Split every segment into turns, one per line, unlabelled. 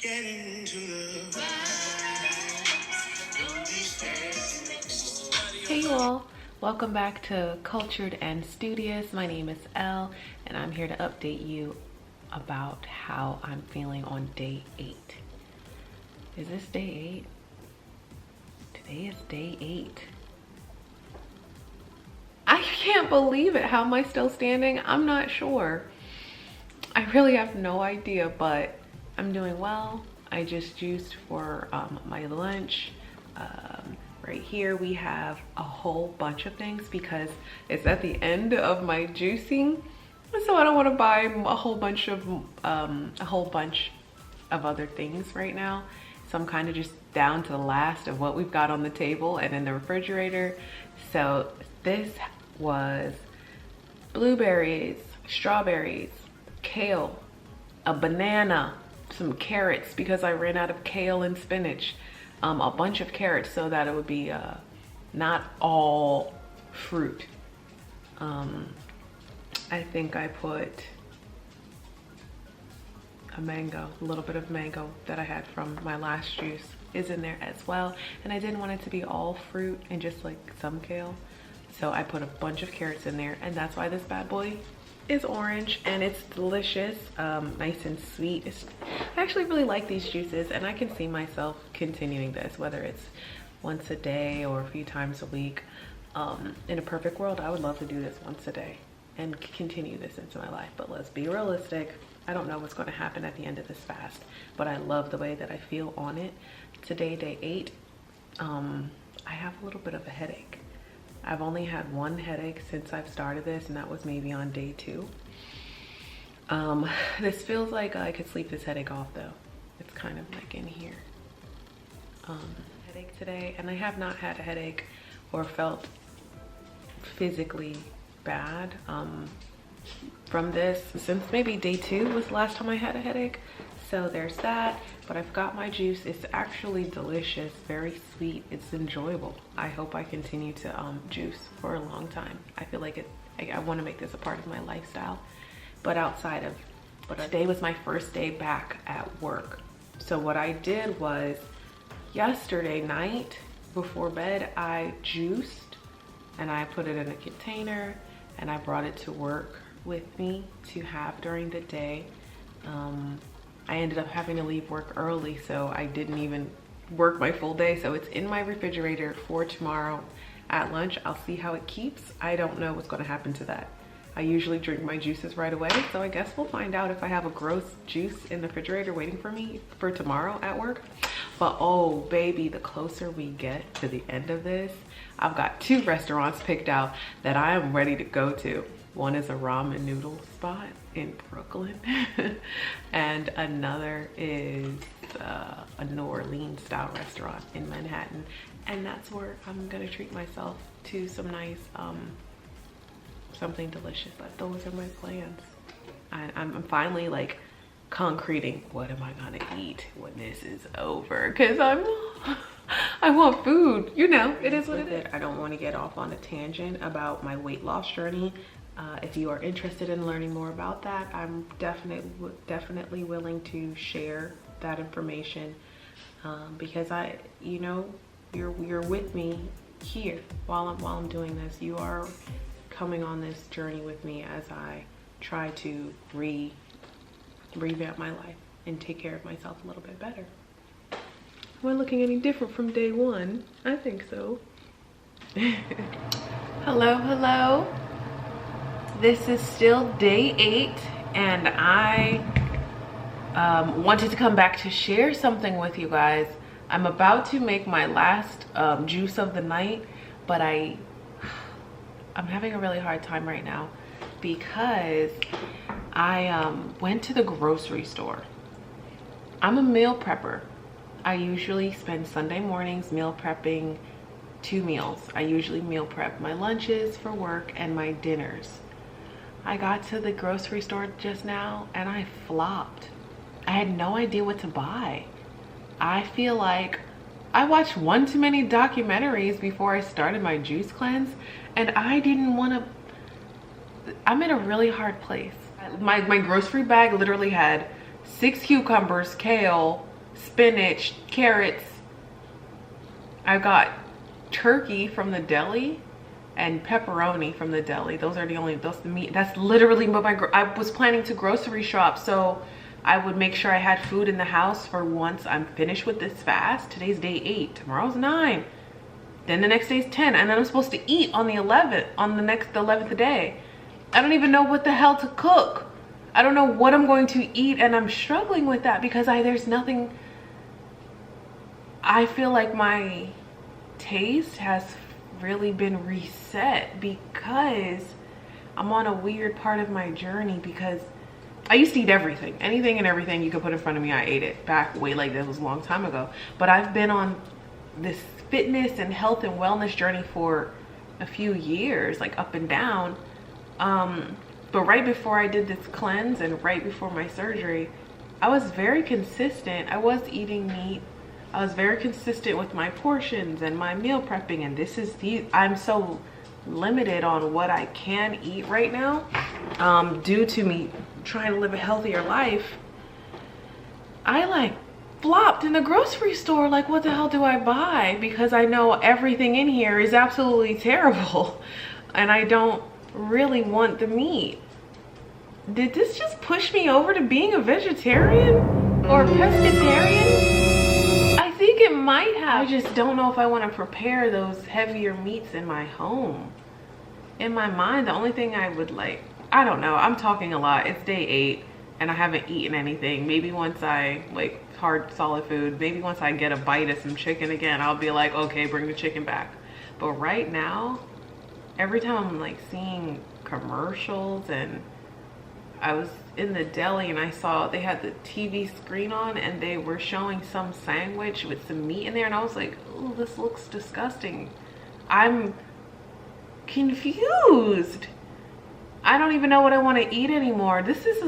Get into the Hey you all, welcome back to Cultured and Studious. My name is Elle and I'm here to update you about how I'm feeling on day 8. Is this day 8? Today is day 8. I can't believe it. How am I still standing? I'm not sure. I really have no idea, but I'm doing well. I just juiced for my lunch. Right here we have a whole bunch of things because it's at the end of my juicing, so I don't want to buy a whole bunch of other things right now. So I'm kind of just down to the last of what we've got on the table and in the refrigerator. So this was blueberries, strawberries, kale, a banana, some carrots because I ran out of kale and spinach, a bunch of carrots so that it would be not all fruit. I think I put a mango, a little bit of mango that I had from my last juice is in there as well. And I didn't want it to be all fruit and just like some kale. So I put a bunch of carrots in there, and that's why this bad boy is orange and it's delicious, nice and sweet. I actually really like these juices and I can see myself continuing this, whether it's once a day or a few times a week. In a perfect world, I would love to do this once a day and continue this into my life, but let's be realistic. I don't know what's going to happen at the end of this fast, but I love the way that I feel on it. Today, day 8, I have a little bit of a headache. I've only had one headache since I've started this, and that was maybe on day 2. This feels like I could sleep this headache off though. It's kind of like in here. Headache today, and I have not had a headache or felt physically bad from this since maybe day 2 was the last time I had a headache. So there's that, but I've got my juice. It's actually delicious, very sweet. It's enjoyable. I hope I continue to juice for a long time. I feel like I want to make this a part of my lifestyle. But today was my first day back at work. So what I did was yesterday night before bed, I juiced and I put it in a container and I brought it to work with me to have during the day. I ended up having to leave work early, so I didn't even work my full day. So it's in my refrigerator for tomorrow at lunch. I'll see how it keeps. I don't know what's going to happen to that. I usually drink my juices right away, so I guess we'll find out if I have a gross juice in the refrigerator waiting for me for tomorrow at work. But oh baby, the closer we get to the end of this, I've got 2 restaurants picked out that I am ready to go to. One is a ramen noodle spot in Brooklyn and another is a New Orleans style restaurant in Manhattan, and that's where I'm gonna treat myself to some nice something delicious. But those are my plans. I'm finally like concreting what am I gonna eat when this is over, because I want food, you know. It is what it is. I don't want to get off on a tangent about my weight loss journey. If you are interested in learning more about that, I'm definitely willing to share that information, because you're with me here while I'm doing this. You are coming on this journey with me as I try to revamp my life and take care of myself a little bit better. Am I looking any different from day 1? I think so. Hello. This is still day 8, and I wanted to come back to share something with you guys. I'm about to make my last juice of the night, but I'm having a really hard time right now because I went to the grocery store. I'm a meal prepper. I usually spend Sunday mornings meal prepping 2 meals. I usually meal prep my lunches for work and my dinners. I got to the grocery store just now and I flopped. I had no idea what to buy. I feel like I watched one too many documentaries before I started my juice cleanse, and I didn't want to. I'm in a really hard place. My grocery bag literally had 6 cucumbers, kale, spinach, carrots. I got turkey from the deli and pepperoni from the deli. Those are the meat. That's literally what I was planning to grocery shop, so I would make sure I had food in the house for once I'm finished with this fast. Today's day 8, tomorrow's 9. Then the next day's 10, and then I'm supposed to eat on the 11th, on the 11th day. I don't even know what the hell to cook. I don't know what I'm going to eat, and I'm struggling with that because there's nothing. I feel like my taste has really been reset because I'm on a weird part of my journey, because I used to eat everything. Anything and everything you could put in front of me, I ate it. Back way, like, that was a long time ago. But I've been on this fitness and health and wellness journey for a few years, like up and down. But right before I did this cleanse and right before my surgery, I was very consistent. I was eating meat. I was very consistent with my portions and my meal prepping, and I'm so limited on what I can eat right now, due to me trying to live a healthier life. I like flopped in the grocery store, like, what the hell do I buy? Because I know everything in here is absolutely terrible and I don't really want the meat. Did this just push me over to being a vegetarian or pescatarian? I think it might have. I just don't know if I want to prepare those heavier meats in my home. In my mind, the only thing I would like, I don't know, I'm talking a lot. It's day 8 and I haven't eaten anything. Maybe once I, like, hard solid food, maybe once I get a bite of some chicken again, I'll be like, okay, bring the chicken back. But right now, every time I'm like seeing commercials, and I was in the deli and I saw they had the TV screen on and they were showing some sandwich with some meat in there, and I was like, oh, this looks disgusting. I'm confused. I don't even know what I want to eat anymore. This is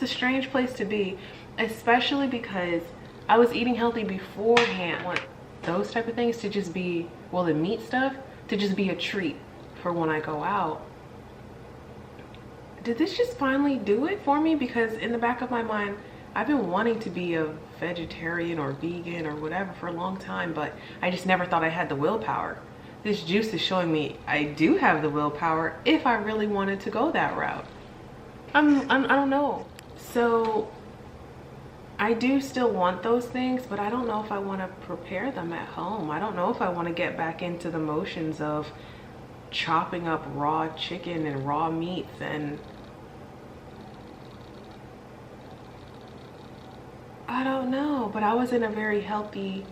a strange place to be, especially because I was eating healthy beforehand. I want those type of things to just be, well, the meat stuff, to just be a treat for when I go out. Did this just finally do it for me? Because in the back of my mind, I've been wanting to be a vegetarian or vegan or whatever for a long time, but I just never thought I had the willpower. This juice is showing me I do have the willpower if I really wanted to go that route. I don't know. So I do still want those things, but I don't know if I want to prepare them at home. I don't know if I want to get back into the motions of chopping up raw chicken and raw meats, and I don't know. But I was in a pretty healthy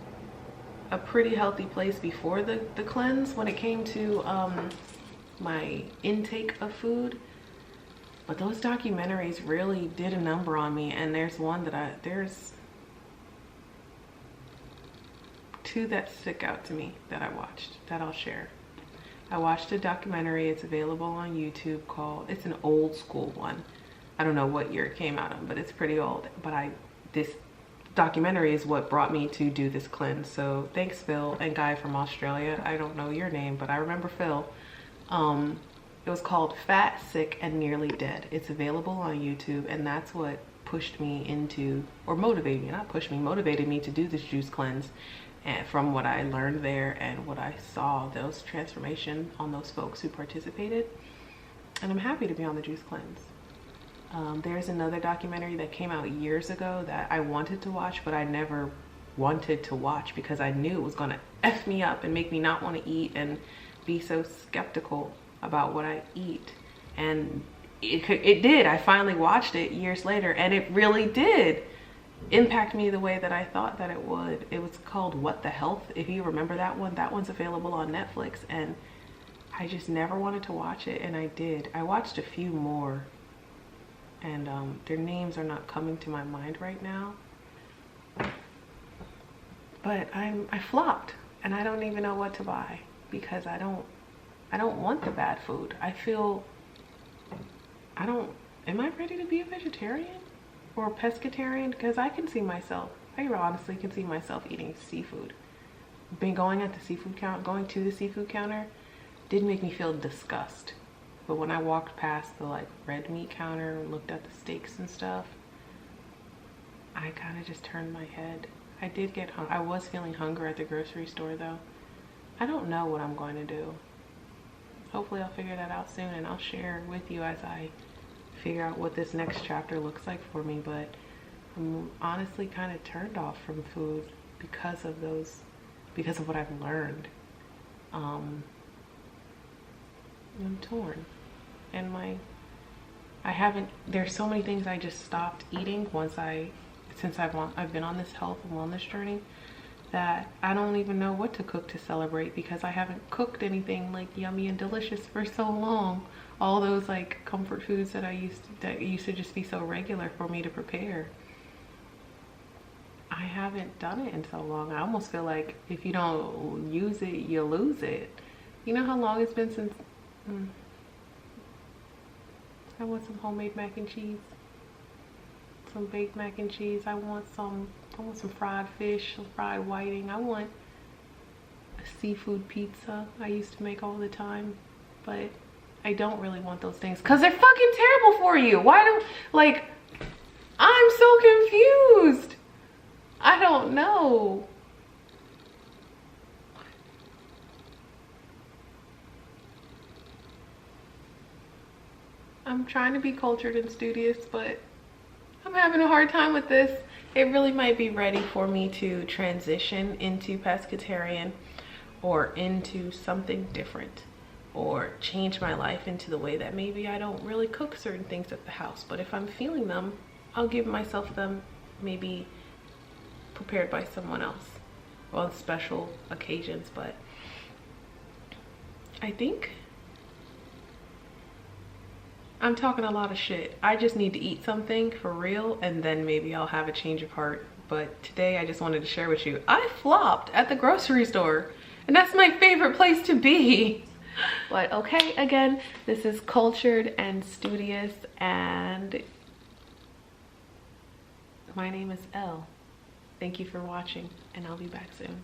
place before the cleanse when it came to my intake of food. But those documentaries really did a number on me, and there's two that stick out to me that I watched that I'll share. I watched a documentary. It's available on YouTube it's an old school one. I don't know what year it came out of, but it's pretty old. But this documentary is what brought me to do this cleanse. So thanks, Phil and Guy from Australia. I don't know your name, but I remember Phil. It was called Fat, Sick, and Nearly Dead. It's available on YouTube, and that's what pushed me into, or motivated me, not pushed me, motivated me to do this juice cleanse. And from what I learned there and what I saw, those transformation on those folks who participated. And I'm happy to be on the juice cleanse. There's another documentary that came out years ago that I wanted to watch, but I never wanted to watch because I knew it was gonna F me up and make me not want to eat and be so skeptical about what I eat. And it did. I finally watched it years later, and it really did impact me the way that I thought that it would. It was called What the Health, if you remember that one. That one's available on Netflix, and I just never wanted to watch it, and I did. I watched a few more, and their names are not coming to my mind right now. But I flopped, and I don't even know what to buy because I don't want the bad food. Am I ready to be a vegetarian or a pescatarian? Because I honestly can see myself eating seafood. Going to the seafood counter did make me feel disgust. But when I walked past the red meat counter and looked at the steaks and stuff, I kind of just turned my head. I did get I was feeling hunger at the grocery store though. I don't know what I'm going to do. Hopefully I'll figure that out soon, and I'll share with you as I figure out what this next chapter looks like for me. But I'm honestly kind of turned off from food because of what I've learned. I'm torn, and there's so many things I just stopped eating since I've been on this health and wellness journey, that I don't even know what to cook to celebrate, because I haven't cooked anything like yummy and delicious for so long. All those like comfort foods that used to just be so regular for me to prepare, I haven't done it in so long. I almost feel like if you don't use it, you lose it. You know how long it's been since I want some homemade mac and cheese, some baked mac and cheese. I want some fried fish, some fried whiting. I want a seafood pizza I used to make all the time, but I don't really want those things because they're fucking terrible for you. I'm so confused. I don't know. I'm trying to be cultured and studious, but I'm having a hard time with this. It really might be ready for me to transition into pescatarian or into something different, or change my life into the way that maybe I don't really cook certain things at the house. But if I'm feeling them, I'll give myself them, maybe prepared by someone else on special occasions. But I think I'm talking a lot of shit. I just need to eat something for real, and then maybe I'll have a change of heart. But today I just wanted to share with you, I flopped at the grocery store, and that's my favorite place to be. But okay, again, this is Cultured and Studious, and my name is Elle. Thank you for watching, and I'll be back soon.